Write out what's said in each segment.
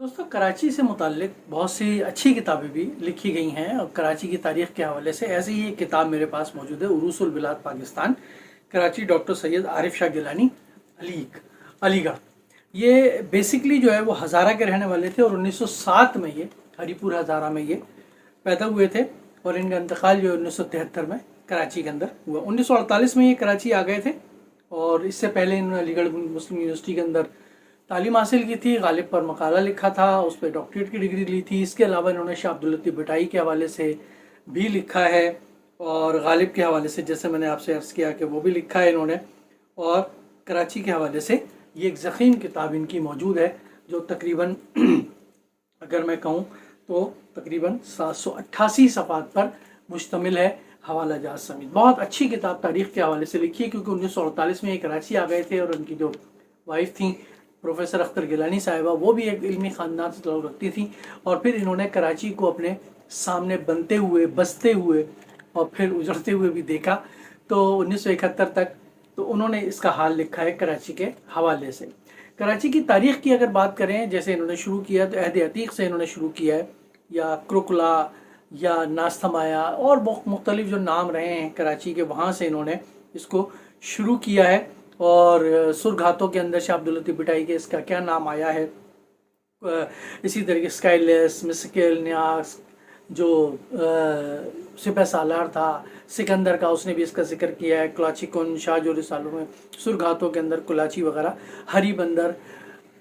दोस्तों, कराची से मुताल्लिक बहुत सी अच्छी किताबें भी लिखी गई हैं और कराची की तारीख़ के हवाले से ऐसी ही एक किताब मेरे पास मौजूद है, उरूसुल बिलाद पाकिस्तान, कराची, डॉक्टर सैयद आरिफ शाह गिलानी, अलीगढ़। ये बेसिकली जो है वो हज़ारा के रहने वाले थे और 1907 में ये हरीपुर हज़ारा में ये पैदा हुए थे और इनका इंतकाल जो है 1973 में कराची के अंदर हुआ। 1948 में ये कराची आ गए थे और इससे पहले इन्होंने अलीगढ़ मुस्लिम यूनिवर्सिटी के अंदर तालीम हासिल की थी। गालिब पर मकाला लिखा था, उस पर डॉक्टरेट की डिग्री ली थी। इसके अलावा इन्होंने शाह अब्दुल लतीफ़ भटाई के हवाले से भी लिखा है और गालिब के हवाले से, जैसे मैंने आपसे अर्ज़ किया, कि वो भी लिखा है इन्होंने। और कराची के हवाले से ये एक ज़ख़ीम किताब इनकी मौजूद है जो तकरीबन अगर मैं कहूँ तो तकरीबन 788 सफ़हात पर मुश्तमिल है, हवाला जात समेत। बहुत अच्छी किताब तारीख़ के हवाले से लिखी है, क्योंकि 1948 में ये कराची आ गए थे और उनकी जो वाइफ थी प्रोफेसर अख्तर गिलानी साहिबा, वो भी एक इल्मी ख़ानदान से ताल्लुक़ रखती थी और फिर इन्होंने कराची को अपने सामने बनते हुए, बसते हुए और फिर उजड़ते हुए भी देखा। तो 1971 तक तो उन्होंने इसका हाल लिखा है कराची के हवाले से। कराची की तारीख़ की अगर बात करें, जैसे इन्होंने शुरू किया तो अहद अतीक से इन्होंने शुरू किया है, या क्रुकला या नास्तमाया और मुख्तलिफ जो नाम रहे हैं कराची के, वहाँ से इन्होंने इसको शुरू किया है। और सुरघातों के अंदर शाह अब्दुल लतीफ़ भटाई के इसका क्या नाम आया है, इसी तरीके स्काइलेस, मिस्किल, न्यास, जो सिपह सालार था सिकंदर का, उसने भी इसका जिक्र किया है। कुलाची कुन, शाह जो रिसालों में सुरघातों के अंदर कुलाची वगैरह, हरी बंदर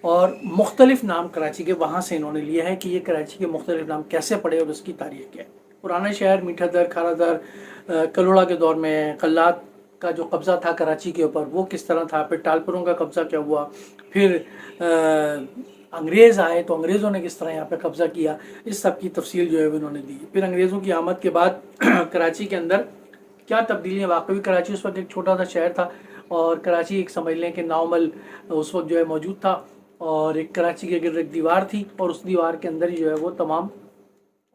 और मुख्तलिफ नाम कराची के वहाँ से इन्होंने लिया है कि ये कराची के मुख्तलिफ नाम कैसे पड़े और उसकी तारीख़ क्या है। पुराना शहर, मीठा दर, खारा दर, कलोड़ा के दौर में कल्लात का जो कब्ज़ा था कराची के ऊपर वो किस तरह था, फिर टालपुरों का कब्ज़ा क्या हुआ, फिर अंग्रेज़ आए तो अंग्रेज़ों ने किस तरह यहाँ पे कब्ज़ा किया, इस सब की तफसील जो है वो इन्होंने दी। फिर अंग्रेज़ों की आमद के बाद कराची के अंदर क्या तब्दीलियाँ, वाकई कराची उस वक्त एक छोटा सा शहर था और कराची एक समझ लें कि नावमल उस वक्त जो है मौजूद था और एक कराची के गिर्द एक दीवार थी और उस दीवार के अंदर ही जो है वो तमाम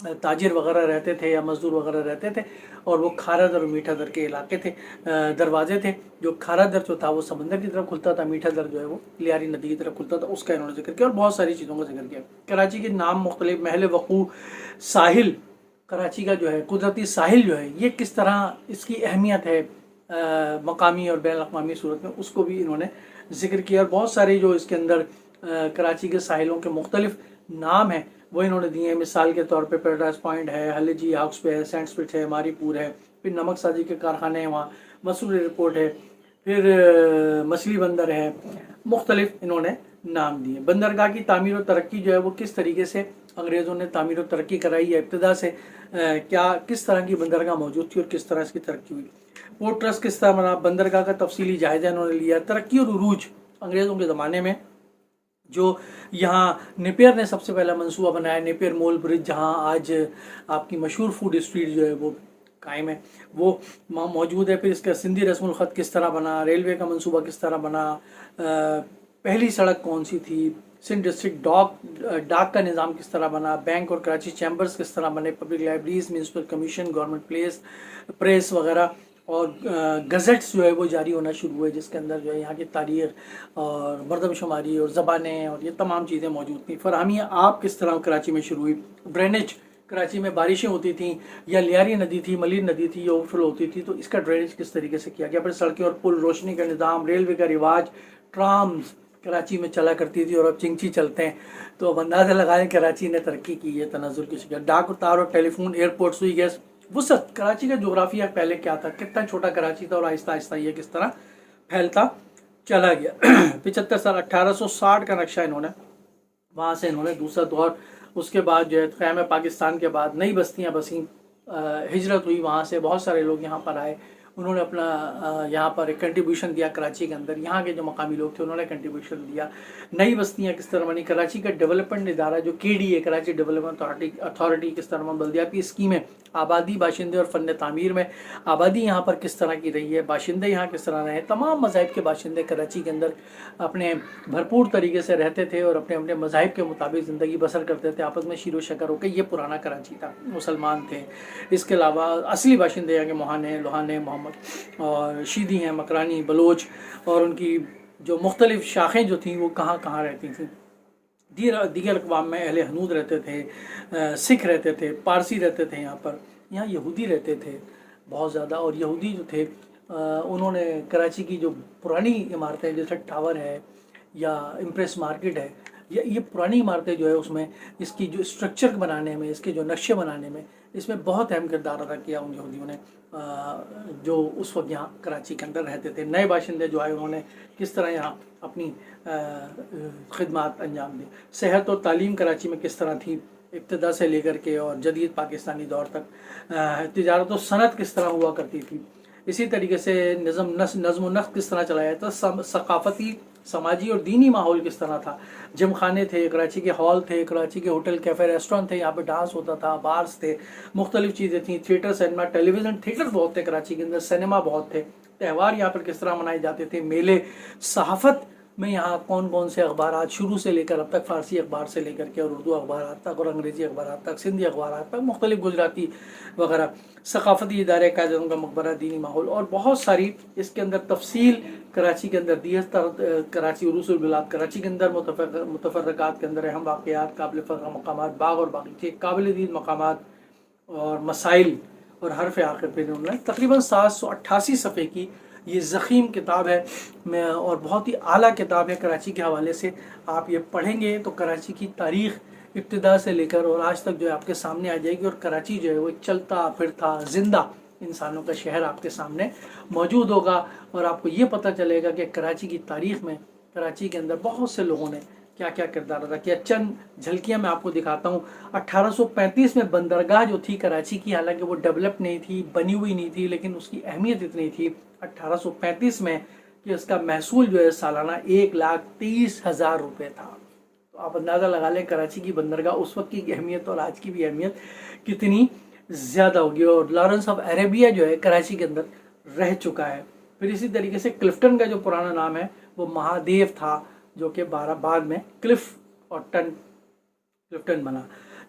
ताजिर वगैरह रहते थे या मज़दूर वगैरह रहते थे और वो खारा दर और मीठा दर के इलाके थे, दरवाजे थे। जो खारा दर जो था वो समंदर की तरफ खुलता था, मीठा दर जो है वो लियारी नदी की तरफ खुलता था, उसका इन्होंने जिक्र किया और बहुत सारी चीज़ों का जिक्र किया। कराची के नाम मुख्तलिफ, महल वक़ू, साहिल, कराची का जो है कुदरती साहिल जो है ये किस तरह इसकी अहमियत है मकामी और बैन अक़वामी सूरत में, उसको भी इन्होंने जिक्र किया। और बहुत सारे जो इसके अंदर कराची के साहिलों के मुख्तलिफ नाम हैं वो इन्होंने दिए हैं। मिसाल के तौर पे पैराडाइज पॉइंट है, हलेजी हाउस पे है, सेंट स्पिट है, मारीपुर है, फिर नमक साजी के कारखाने हैं वहाँ, मसूरी एयरपोर्ट है, फिर मछली बंदर है, मुख्तलिफ इन्होंने नाम दिए। बंदरगाह की तामीर और तरक्की जो है वो किस तरीके से अंग्रेज़ों ने तामीर और तरक्की कराई है, इब्तिदा से क्या किस तरह की बंदरगाह मौजूद थी और किस तरह इसकी तरक्की हुई। पोर्ट ट्रस्ट किस तरह बना, बंदरगाह का तफसीली जायजा इन्होंने लिया। तरक्की और उरूज अंग्रेज़ों के ज़माने में जो यहाँ नेपियर ने सबसे पहला मंसूबा बनाया, नेपियर मॉल ब्रिज, जहाँ आज आपकी मशहूर फूड स्ट्रीट जो है वो कायम है, वो वहाँ मौजूद है। फिर इसका सिंधी रस्मुल ख़त किस तरह बना, रेलवे का मंसूबा किस तरह बना, पहली सड़क कौन सी थी, सिंध डिस्ट्रिक्ट डाक का निज़ाम किस तरह बना, बैंक और कराची चैम्बर्स किस तरह बने, public libraries, municipal commission, government press वगैरह, और गज़ट्स जो है वो जारी होना शुरू हुए, जिसके अंदर जो है यहाँ की तारीख़ और मरदमशुमारी और ज़बानें और ये तमाम चीज़ें मौजूद थी। फरहमी आप किस तरह कराची में शुरू हुई, ड्रेनेज, कराची में बारिशें होती थीं या लियारी नदी थी, मलिर नदी थी, या ओवरफ्लो होती थी, तो इसका ड्रेनेज किस तरीके से किया गया। फिर सड़कें और पुल, रोशनी का निज़ाम, रेलवे का रिवाज, ट्राम्स कराची में चला करती थी और अब चिंची चलते हैं, तो अब अंदाज़ा लगाएं कराची ने तरक्की की है तनाजुल की शिकल। डाक तार और टेलीफोन, एयरपोर्ट, सुई गैस, वसत, कराची का जोग्राफिया पहले क्या था, कितना छोटा कराची था और आहिस्ता आहिस्ता ये किस तरह फैलता चला गया। 75 साल 1860 का नक्शा इन्होंने, वहाँ से इन्होंने दूसरा दौर, उसके बाद जो है क़याम पाकिस्तान के बाद नई बस्तियाँ बसी, हिजरत हुई, वहाँ से बहुत सारे लोग यहाँ पर आए, उन्होंने अपना यहाँ पर एक कंट्रीब्यूशन दिया कराची के अंदर, यहाँ के जो मकामी लोग थे उन्होंने कंट्रीब्यूशन दिया। नई बस्तियाँ किस तरह बनी, कराची का डेवलपमेंट इदारा जो KD है, कराची डेवलपमेंट अथॉरिटी किस तरह बल्दियाती स्कीमें, आबादी, बाशिंदे और फ़न तामीर में आबादी यहाँ पर किस तरह की रही है, बाशिंदे यहाँ किस तरह रहे, तमाम मज़ाहिब के बाशिंदे कराची के अंदर अपने भरपूर तरीके से रहते थे और अपने अपने मज़ाहिब के मुताबिक ज़िंदगी बसर करते थे, आपस में शीरो शकर होकर। ये पुराना कराची था, मुसलमान थे। इसके अलावा असली बाशिंदे यहाँ के मोहाने, लोहाने, मोहम्मद और शीदी हैं, मकरानी, बलोच, और उनकी जो मुख्तलिफ़ शाखें जो थीं वो कहाँ कहाँ रहती थीं। دیگر اقوام میں اہل ہنود رہتے تھے، سکھ رہتے تھے، پارسی رہتے تھے یہاں پر، یہاں یہودی رہتے تھے بہت زیادہ. اور یہودی جو تھے انہوں نے کراچی کی جو پرانی عمارتیں جیسے ٹاور ہے یا امپریس مارکیٹ ہے، یہ پرانی عمارتیں جو ہے اس میں اس کی جو اسٹرکچر بنانے میں، اس کے جو نقشے بنانے میں، اس میں بہت اہم کردار ادا کیا ان یہودیوں نے جو اس وقت یہاں کراچی کے اندر رہتے تھے. نئے باشندے جو آئے انہوں نے کس طرح یہاں اپنی خدمات انجام دی. صحت اور تعلیم کراچی میں کس طرح تھی ابتدا سے لے کر کے اور جدید پاکستانی دور تک. تجارت و صنعت کس طرح ہوا کرتی تھی. اسی طریقے سے نظم و نسق کس طرح چلایا جاتا. ثقافتی، سماجی اور دینی ماحول کس طرح تھا. جم خانے تھے، کراچی کے ہال تھے، کراچی کے ہوٹل، کیفے، ریسٹورینٹ تھے، یہاں پہ ڈانس ہوتا تھا، بارز تھے، مختلف چیزیں تھیں، تھیٹر، سینما، ٹیلی ویژن، تھیٹر بہت تھے کراچی کے اندر، سینما بہت تھے. تہوار یہاں پر کس طرح منائے جاتے تھے، میلے. صحافت میں یہاں کون کون سے اخبارات شروع سے لے کر اب تک، فارسی اخبار سے لے کر کے اور اردو اخبارات تک اور انگریزی اخبارات تک، سندھی اخبارات تک، مختلف گجراتی وغیرہ. ثقافتی ادارے، قائد اعظم کا مقبرہ، دینی ماحول اور بہت ساری اس کے اندر تفصیل کراچی کے اندر دی ہے. کراچی عروس البلاد کراچی کے اندر متفرقات کے اندر اہم واقعات، قابل فخر مقامات، باغ اور باغیچے، قابل دید مقامات اور مسائل اور حرف آخر پہ انہوں نے تقریباً 788 صفحے کی یہ ضخیم کتاب ہے اور بہت ہی اعلیٰ کتاب ہے کراچی کے حوالے سے. آپ یہ پڑھیں گے تو کراچی کی تاریخ ابتدا سے لے کر اور آج تک جو ہے آپ کے سامنے آ جائے گی. اور کراچی جو ہے وہ ایک چلتا پھرتا زندہ انسانوں کا شہر آپ کے سامنے موجود ہوگا. اور آپ کو یہ پتہ چلے گا کہ کراچی کی تاریخ میں کراچی کے اندر بہت سے لوگوں نے کیا کیا کردار ادا کیا. چند جھلکیاں میں آپ کو دکھاتا ہوں. 1835 میں بندرگاہ جو تھی کراچی کی، حالانکہ وہ ڈیولپ نہیں تھی، بنی ہوئی نہیں تھی، لیکن اس کی اہمیت اتنی تھی 1835 میں کہ اس کا محصول جو ہے سالانہ 1,30,000 روپے تھا. تو آپ اندازہ لگا لیں کراچی کی بندرگاہ اس وقت کی اہمیت اور آج کی بھی اہمیت کتنی زیادہ ہوگی. اور لارنس آف عربیہ جو ہے کراچی کے اندر رہ چکا ہے. پھر اسی طریقے سے کلفٹن کا جو پرانا نام ہے وہ مہادیو تھا، جو کہ بعد میں کلف اور کلفٹن بنا.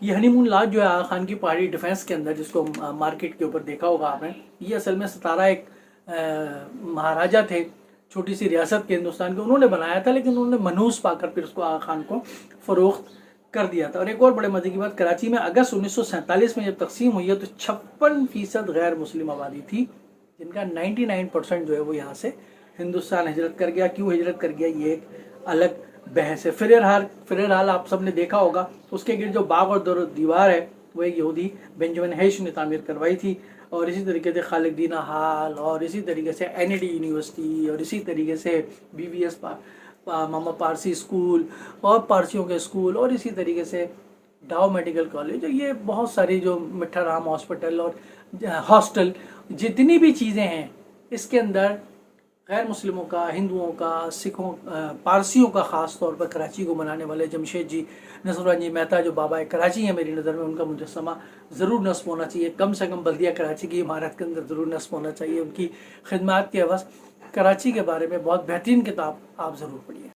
یہ ہنی مون لاج جو ہے آغا خان کی پہاڑی ڈیفینس کے اندر، جس کو مارکیٹ کے اوپر دیکھا ہوگا آپ نے، یہ اصل میں 17 ایک مہاراجہ تھے چھوٹی سی ریاست کے ہندوستان کے، انہوں نے بنایا تھا، لیکن انہوں نے منحوس پا کر پھر اس کو آغا خان کو فروخت کر دیا تھا. اور ایک اور بڑے مزے کی بات، کراچی میں اگست 1947 میں جب تقسیم ہوئی ہے تو 56% غیر مسلم آبادی تھی، جن کا 99% جو ہے وہ یہاں سے ہندوستان ہجرت کر گیا. کیوں ہجرت کر گیا یہ ایک الگ بحث ہے. فررحال آپ سب نے دیکھا ہوگا، اس کے گرد جو باغ اور دیوار ہے وہ ایک یہودی بنجمن ہیش نے تعمیر کروائی تھی. اور اسی طریقے سے خالق دینا ہال، اور اسی طریقے سے NAD یونیورسٹی، اور اسی طریقے سے BVS محمد پارسی اسکول اور پارسیوں کے اسکول، اور اسی طریقے سے ڈاؤ میڈیکل کالج، اور یہ بہت ساری جو مٹھا رام ہاسپٹل اور ہاسٹل، جتنی بھی چیزیں ہیں اس کے اندر غیر مسلموں کا، ہندوؤں کا، سکھوں، پارسیوں کا، خاص طور پر کراچی کو بنانے والے جمشید جی، نصراللہ جی مہتا جو بابا کراچی ہیں میری نظر میں، ان کا مجسمہ ضرور نصب ہونا چاہیے. کم سے کم بلدیہ کراچی کی عمارت کے اندر ضرور نصب ہونا چاہیے. ان کی خدمات کے عوض کراچی کے بارے میں بہت بہترین کتاب آپ ضرور پڑھیے.